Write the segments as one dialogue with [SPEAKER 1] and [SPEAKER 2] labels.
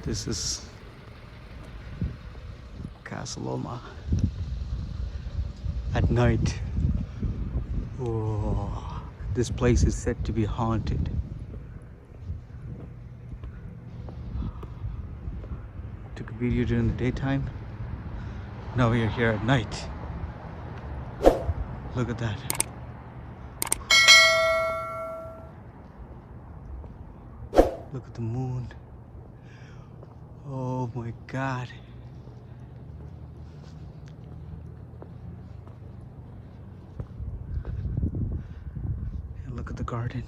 [SPEAKER 1] This is Casa Loma at night. Oh, this place is said to be haunted. Took a video during the daytime. Now we are here at night. Look at that. Look at the moon. Oh my God. And look at the garden.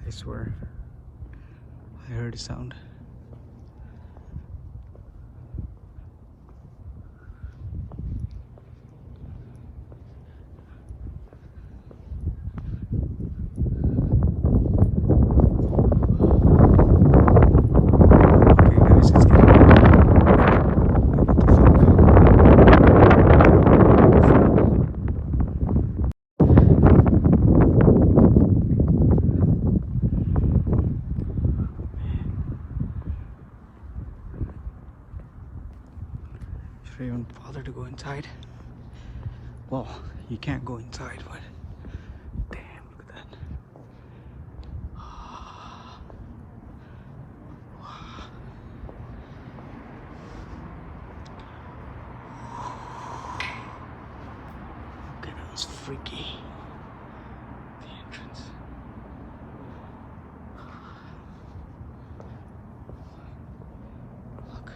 [SPEAKER 1] I swear, I heard a sound. Should I even bother to go inside? Well, you can't go inside, but damn, look at that. Okay, that was freaky. The entrance. Look.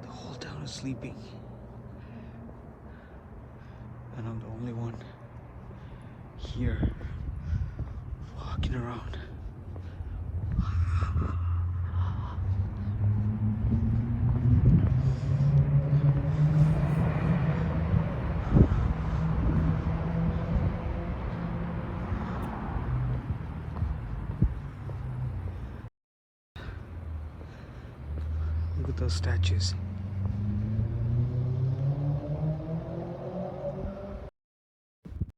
[SPEAKER 1] The whole town is sleeping. And I'm the only one here walking around. Look at those statues.